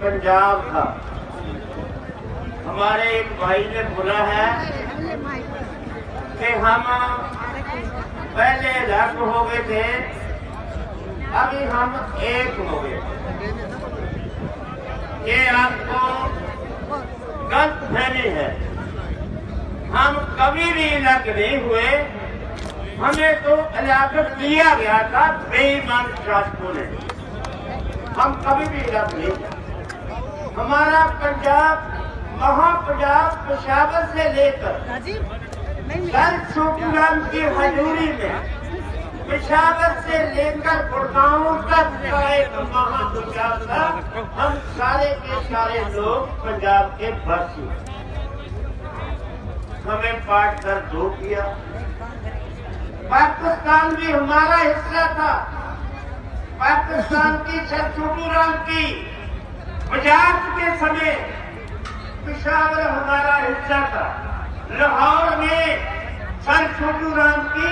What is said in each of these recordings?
पंजाब था। हमारे एक भाई ने बोला है कि हम पहले अलग हो गए थे, अभी हम एक हो गए। ये आपको गलत फहमी है। हम कभी भी अलग नहीं हुए, हमें तो अलग किया गया था बेईमान शासकों ने। हम कभी भी अलग नहीं। हमारा पंजाब महापंजाब पेशावर से लेकर सर छोटूराम की हजूरी में, पेशावर से लेकर गुड़गांव तक का एक महापंजाब था। हम सारे के सारे लोग पंजाब के वासी। हमें पाट कर दो किया। पाकिस्तान भी हमारा हिस्सा था। पाकिस्तान की सर छोटूराम की मजाक के समय पेशावर हमारा हिस्सा था। लाहौर में सर छोटूराम की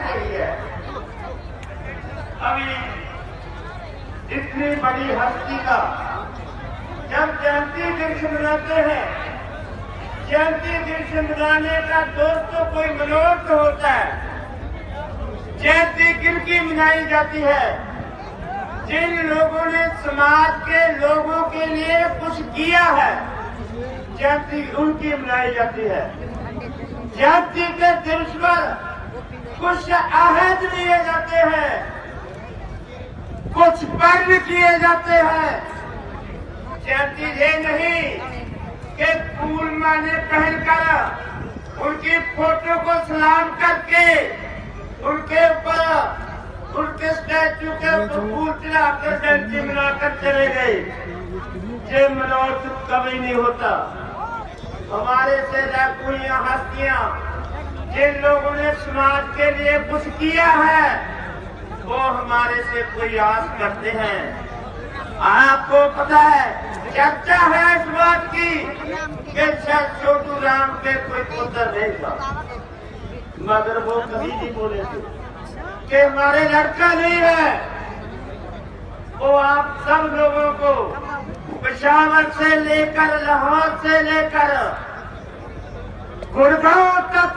नहीं है। अभी इतनी बड़ी हस्ती का जब जयंती दिन मनाते हैं, जयंती दिन मनाने का दोस्तों कोई मनोरथ होता है। जयंती किनकी मनाई जाती है? जिन लोगों ने समाज के लोगों के लिए कुछ किया है, जयंती उनकी मनाई जाती है। जयंती के दिवस पर कुछ अहद लिए जाते हैं, कुछ पर्व किए जाते हैं। जयंती ये नहीं कि फूल माने पहनकर उनकी फोटो को सलाम करके उनके ऊपर उनके स्टैचू के ऊपर फूल चढ़ाकर जयंती मनाकर चले गए। ये मनोरथ कभी नहीं होता। हमारे से कोई हस्तियां जिन लोगों ने समाज के लिए कुछ किया है, वो हमारे से कोई आस करते हैं। आपको पता है, चर्चा है इस बात की कि छोटूराम के कोई पुत्र नहीं था, मगर वो कभी नहीं बोले थे कि हमारे लड़का नहीं है। वो आप सब लोगों को पेशावर से लेकर लाहौर से लेकर गुड़गांव तक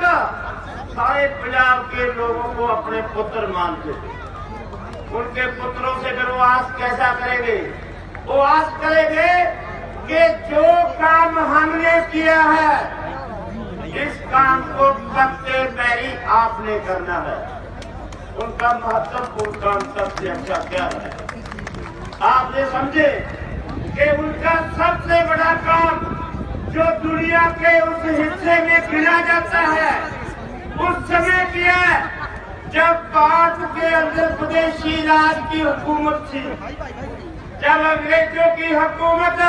सारे पंजाब के लोगों को अपने पुत्र मानते थे। उनके पुत्रों से फिर वो आस कैसा करेंगे? वो आस करेंगे कि जो काम हमने किया है, इस काम को सबसे पहले आपने करना है। उनका महत्वपूर्ण काम सबसे अच्छा क्या है? आपने समझे कि उनका सबसे बड़ा काम जो दुनिया के उस हिस्से में गिना जाता है, उस समय किया जब भारत के अंदर विदेशी राज की हुकूमत थी। जब अंग्रेजों की हुकूमत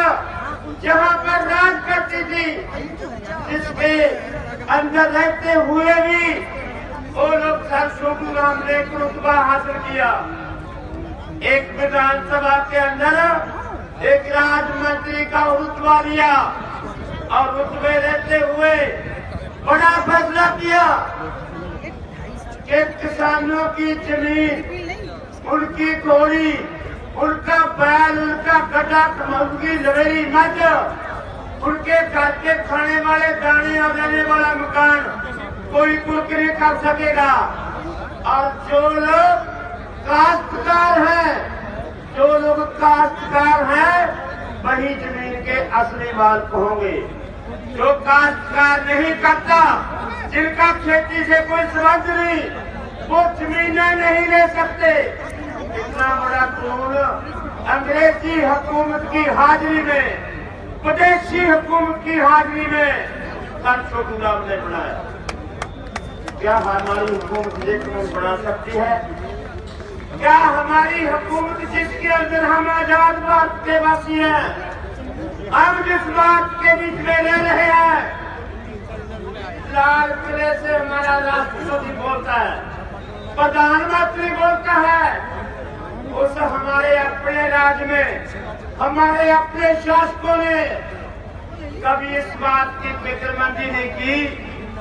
जहाँ पर राज करती थी, जिसके अंदर रहते हुए भी वो लोग सर छोटूराम ने रुतबा हासिल किया। एक विधानसभा के अंदर एक राजमंत्री का रुतबा लिया और रुतबे रहते हुए बड़ा फैसला किया कि किसानों की जमीन, उनकी घोड़ी, उनका बैल, उनका गड्ढा, उनकी लवेरी मज, उनके घर के खाने वाले दाने और रहने वाला मकान कोई कुछ नहीं कर सकेगा। और जो लोग काश्तकार हैं, जो लोग काश्तकार हैं, वही जमीन के असली मालिक होंगे। जो काश्तकार नहीं करता, जिनका खेती से कोई संबंध नहीं, वो जमीनें नहीं ले सकते। इतना बड़ा कानून अंग्रेजी हुकूमत की हाजिरी में, विदेशी हुकूमत की हाजिरी में सर छोटूराम ने बनाया। क्या हमारी हुकूमत ये कानून बना सकती है? क्या हमारी हुकूमत जिसके अंदर हम आजाद भारत के वासी हैं, हम जिस बात के बीच में रह रहे हैं, लाल किले से हमारा राष्ट्रपति बोलता है, प्रधानमंत्री बोलता है, उस हमारे अपने राज्य में हमारे अपने शासकों ने कभी इस बात की फिक्रमंदी नहीं की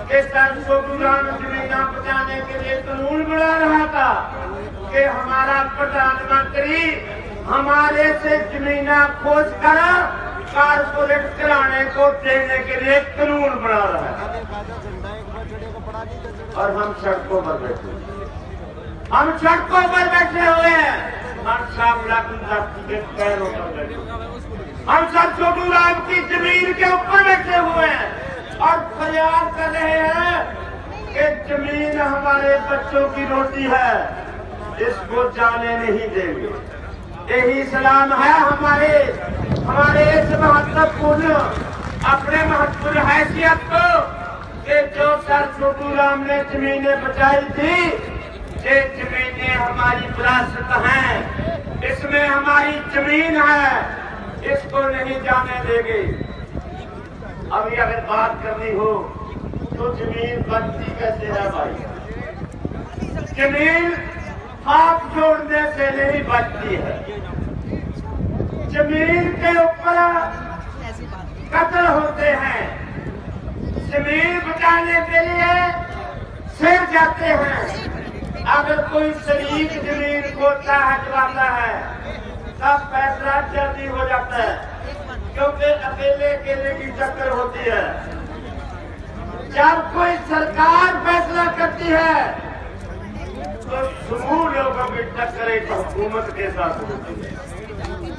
कि सर छोटूराम जमीन बचाने के लिए कानून बना रहा था कि हमारे हमारा प्रधानमंत्री हमारे से जमीना खोज कर कारपोरेट कराने को देने के लिए कानून बना रहा है और हम सड़कों पर बैठे हुए हैं। हम सब के पैरों पर बैठे, हम सब छोटू राम की जमीन के ऊपर बैठे हुए हैं और फरियाद कर रहे हैं कि जमीन हमारे बच्चों की रोटी है, इसको जाने नहीं देंगे। यही सलाम है हमारे इस महत्वपूर्ण अपने महत्वपूर्ण हैसियत को कि जो सर छोटू राम ने जमीनें बचाई थी, ये जमीनें हमारी विरासत हैं, इसमें हमारी जमीन है, इसको नहीं जाने देंगे। अभी अगर बात करनी हो तो जमीन बनती कैसे है भाई? जमीन हाथ जोड़ने से नहीं बनती है। जमीन के ऊपर कत्ल होते हैं, जमीन बचाने के लिए सिर जाते हैं। अगर कोई शरीक जमीन को हटवाता है तब फैसला जल्दी हो जाता है, क्योंकि अकेले की टक्कर होती है। जब कोई सरकार फैसला करती है तो समूह लोगों की टक्कर एक हुकूमत के साथ होती है।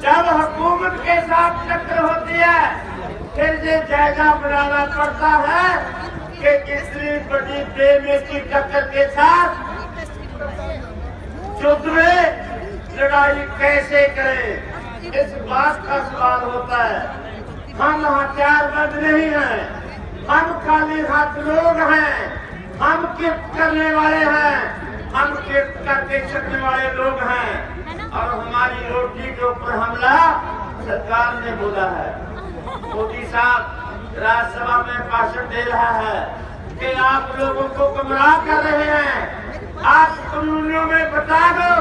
जब हुकूमत के साथ टक्कर होती है फिर ये जायजा बनाना पड़ता है कि इतनी बड़ी बेमेसी टक्कर के साथ युद्ध में लड़ाई कैसे करें, इस बात का सवाल होता है। हम हथियारबंद नहीं हैं, हम खाली हाथ लोग हैं, हम गिफ्ट करने वाले हैं, हम गिफ्ट करके सकने वाले लोग हैं और हमारी रोटी के ऊपर हमला सरकार ने बोला है। मोदी साहब राज्यसभा में भाषण दे रहा है कि आप लोगों को गुमराह कर रहे हैं। आप कानूनों में बता दो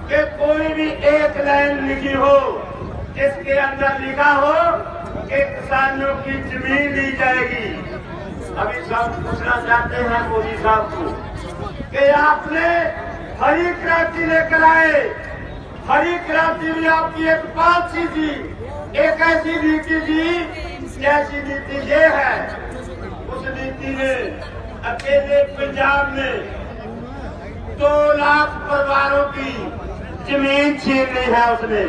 कि कोई भी एक लाइन लिखी हो जिसके अंदर लिखा हो कि किसानों की जमीन ली जाएगी। अभी सब पूछना चाहते हैं मोदी साहब को कि आपने हरी क्रांति लेकर आए, हरी क्रांति भी आपकी एक पॉलिसी थी, एक ऐसी नीति थी जैसी नीति ये है। उस नीति ने अकेले पंजाब में 2 लाख परिवारों की जमीन छीन ली है। उसने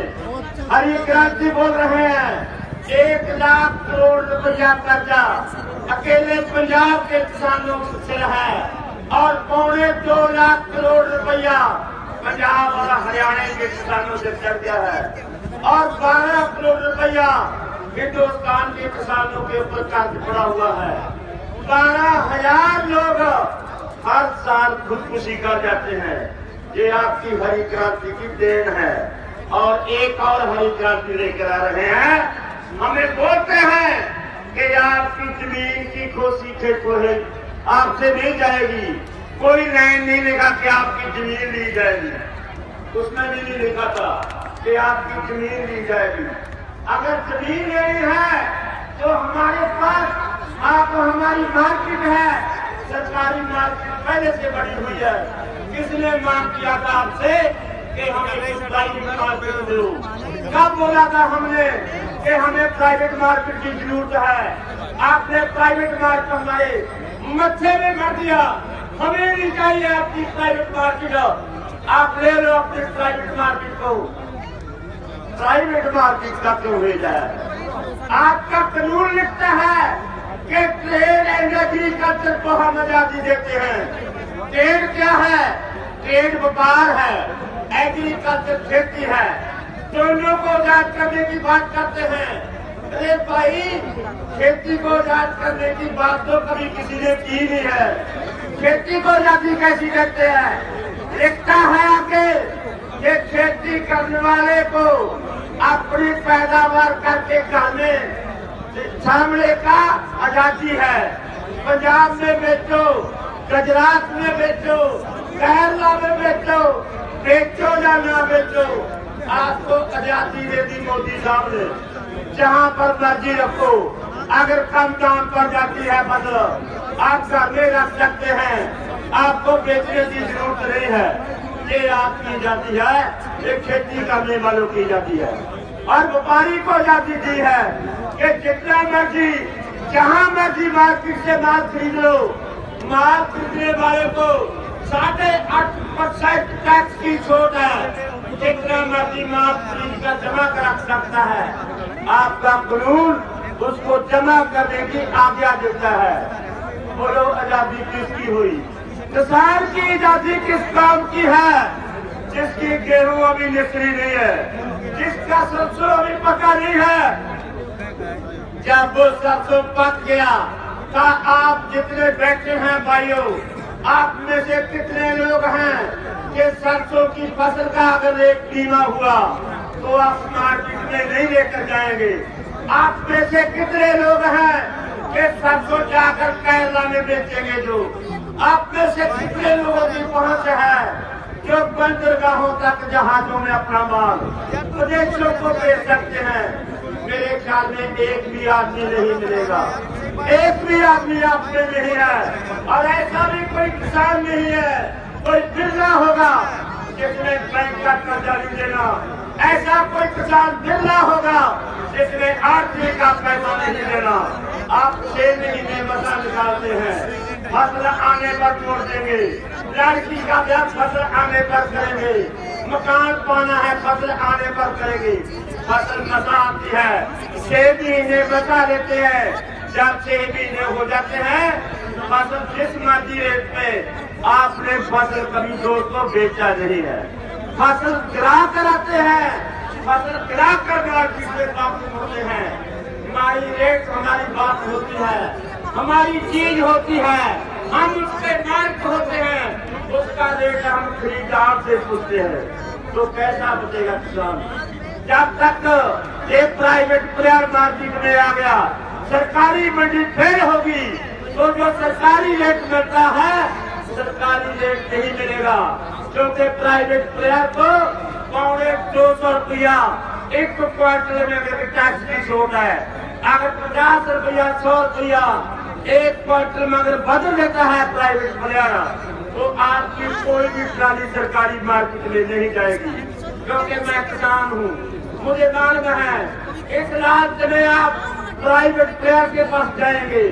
हरी क्रांति बोल रहे हैं 1 लाख करोड़ रुपया कर्जा अकेले पंजाब के किसानों से है और 2.25 लाख करोड़ रुपया पंजाब और हरियाणा के किसानों से चढ़ गया है और 12 करोड़ रुपया हिंदुस्तान के किसानों के ऊपर कर्ज पड़ा हुआ है। 12,000 लोग हर साल खुदकुशी कर जाते हैं। ये आपकी हरी क्रांति की देन है और एक और हरी क्रांति लेकर आ रहे हैं। हमें बोलते हैं कि आपकी जमीन की खोसी खेत आपसे नहीं जाएगी, कोई लाइन नहीं लिखा कि आपकी जमीन ली जाएगी, उसमें भी नहीं लिखा था कि आपकी जमीन ली जाएगी। अगर जमीन नहीं है तो हमारे पास आप हमारी मार्केट है, सरकारी मार्केट पहले से बड़ी हुई है। किसने मांग किया था आपसे कि हमें प्राइवेट मार्केट दो? कब बोला था हमने कि हमें प्राइवेट मार्केट की जरूरत है? आपने प्राइवेट मार्केट हमारे मत्थे में भर दिया। हमें नहीं चाहिए आपकी प्राइवेट मार्केट, आप ले लो अपने प्राइवेट मार्केट को। प्राइवेट मार्केट का क्यों भेजा है? आपका कानून लिखता है कि ट्रेड एंड एग्रीकल्चर को हम आजादी देते हैं। ट्रेड क्या है? ट्रेड व्यापार है, एग्रीकल्चर खेती है, दोनों को आजाद करने की बात करते हैं। अरे भाई, खेती को आजाद करने की बात तो कभी किसी ने की नहीं है। खेती को आजादी कैसी देते हैं? लिखता है आगे ये खेती करने वाले को अपनी पैदावार करके खाने सामने का आजादी है। पंजाब में बेचो, गुजरात में बेचो, केरला में बेचो, बेचो या ना बेचो, आपको आजादी दे दी मोदी साहब ने। जहाँ पर मर्जी रखो, अगर कम दाम पड़ जाती है बदलो, आप घर में रख सकते हैं, आपको बेचने की जरूरत नहीं है। ये आपकी जाती है, ये खेती करने वालों की जाती है। और व्यापारी को आजादी दी है कि जितना मर्जी जहां मर्जी मार्केट से माल खरीद लो। माल खरीदने वाले को 8.5% टैक्स की छूट है। जितना मर्जी माल खरीद कर जमा कर सकता है। आपका कानून उसको जमा करने की आज्ञा देता है। बोलो आजादी किसकी हुई? किसान की आजादी किस काम की है? जिसकी गेहूं अभी निकली नहीं है, जिसका सरसों अभी पका नहीं है। जब वो सरसों पक गया तो आप जितने बैठे हैं भाइयों, आप में से कितने लोग हैं कि सरसों की फसल का अगर एक बीमा हुआ तो आप मार्केट में नहीं लेकर जाएंगे? आप में से कितने लोग हैं कि सरसों जाकर केरला में बेचेंगे? जो आप में से कितने लोगों की पहुंच है जो बंदरगाहों तक जहाजों में अपना माल विदेशों को बेच सकते हैं? मेरे ख्याल में एक भी आदमी नहीं मिलेगा, एक भी आदमी आप में नहीं है। और ऐसा भी कोई किसान नहीं है, कोई बिरला होगा जिसने बैंक का कर्जा नहीं देना। ऐसा कोई किसान बिरला होगा जिसने आरती का पैसा नहीं देना। आप 6 महीने मसा निकालते हैं, फसल आने पर छोड़ देंगे। लड़की का ब्याह फसल आने पर करेंगे। मकान पाना है फसल आने पर करेंगे। फसल मसा आती है, 6 महीने बचा लेते हैं। जब 6 महीने हो जाते हैं फसल जिस मर्जी रेट पे आपने फसल कभी दोस्तों बेचा नहीं है। फसल गिरा कर आते हैं, फसल गिरा कर मार्केट में वापस होते हैं। हमारी रेट हमारी बात होती है, हमारी चीज होती है, हम उसके मालिक होते हैं, उसका रेट हम खरीदार से पूछते हैं। तो कैसा बचेगा किसान? जब तक एक प्राइवेट प्लेयर मार्केट में आ गया, सरकारी मंडी फेल होगी तो जो सरकारी रेट मिलता है सरकारी रेट नहीं मिलेगा, क्योंकि प्राइवेट प्लेयर को 250 रुपया एक क्वार्टर में टैक्स की छूट है। अगर 50 रुपया 100 रुपया एक क्वार्टर में अगर बदल देता है प्राइवेट प्लेयर तो आपकी कोई भी ट्राली सरकारी मार्केट में नहीं जाएगी। क्योंकि मैं किसान हूँ, मुझे मालूम है इस राज्य में आप प्राइवेट प्लेयर के पास जाएंगे,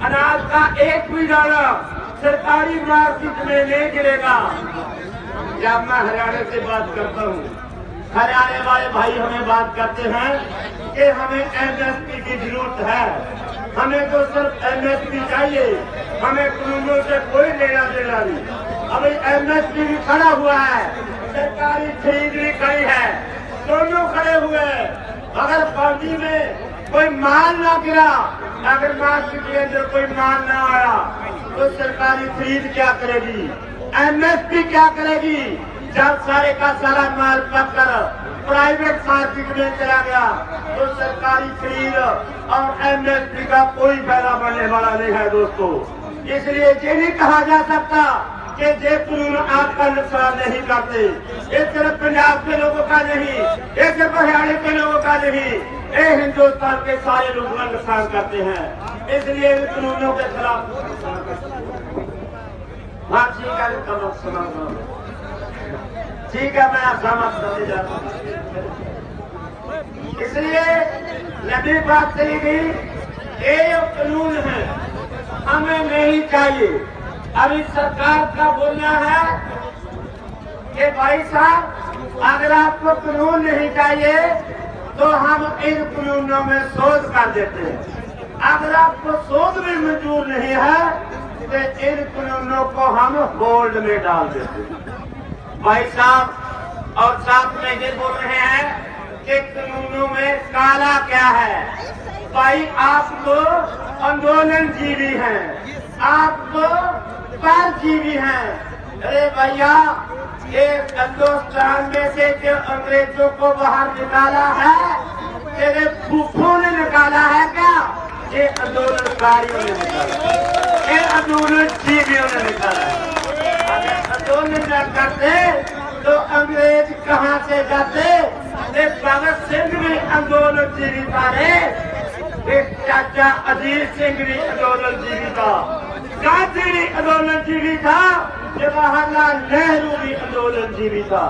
अनाज का एक भी दाना सरकारी मार्केट में नहीं गिरेगा। जब मैं हरियाणा से बात करता हूँ, हरियाणा वाले भाई हमें बात करते हैं कि हमें एमएसपी की जरूरत है, हमें तो सिर्फ एमएसपी चाहिए, हमें कानूनों से कोई लेना देना नहीं। अभी एमएसपी भी खड़ा हुआ है, सरकारी खरीद भी खड़ी है, दोनों खड़े हुए। अगर पार्टी में कोई माल ना गिरा, अगर मार्केट के अंदर कोई माल ना आया तो सरकारी खरीद क्या करेगी? एमएसपी क्या करेगी? जब सारे का सारा माल पककर प्राइवेट मार्केट में चला गया तो सरकारी खरीद और एमएसपी का कोई फायदा बनने वाला नहीं है दोस्तों। इसलिए ये नहीं कहा जा सकता कि ये कानून आपका नुकसान नहीं करते। ये सिर्फ पंजाब के लोगों का नहीं, ये सिर्फ हरियाणा के लोगों का नहीं, ये हिंदुस्तान के सारे लोगों का नुकसान करते हैं। इसलिए इन कानूनों के खिलाफ ठीक है, मैं सहमत करने जाता हूँ। इसलिए लंबी बात चली गई, ये कानून है हमें नहीं चाहिए। अभी सरकार का बोलना है कि भाई साहब अगर आपको कानून नहीं चाहिए तो हम इन कानूनों में शोध कर देते हैं। अगर आपको शोध में मंजूर नहीं है तो इन कानूनों को हम होल्ड में डाल देते हैं। भाई साहब और साथ में ये बोल रहे हैं कि कानूनों में काला क्या है? भाई आप तो आंदोलन जीवी हैं, आप तो परजीवी हैं। अरे भैया, ये हिंदुस्तान में से जो अंग्रेजों को बाहर निकाला है तेरे फूफों ने निकाला है क्या? ये आंदोलनकारियों ने निकाला, ये आंदोलन जीवियों ने निकाला है। अगर आंदोलन न करते तो अंग्रेज कहाँ से जाते? भगत सिंह भी आंदोलन जीवी था, चाचा अजीत सिंह भी आंदोलन जीवी था, गांधी भी आंदोलन जीवी था, जवाहरलाल नेहरू भी आंदोलन जीवी था।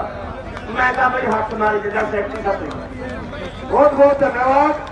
मैं कहा भाई हाथ मारी जगह सेक्रेटरी साहब बहुत बहुत धन्यवाद।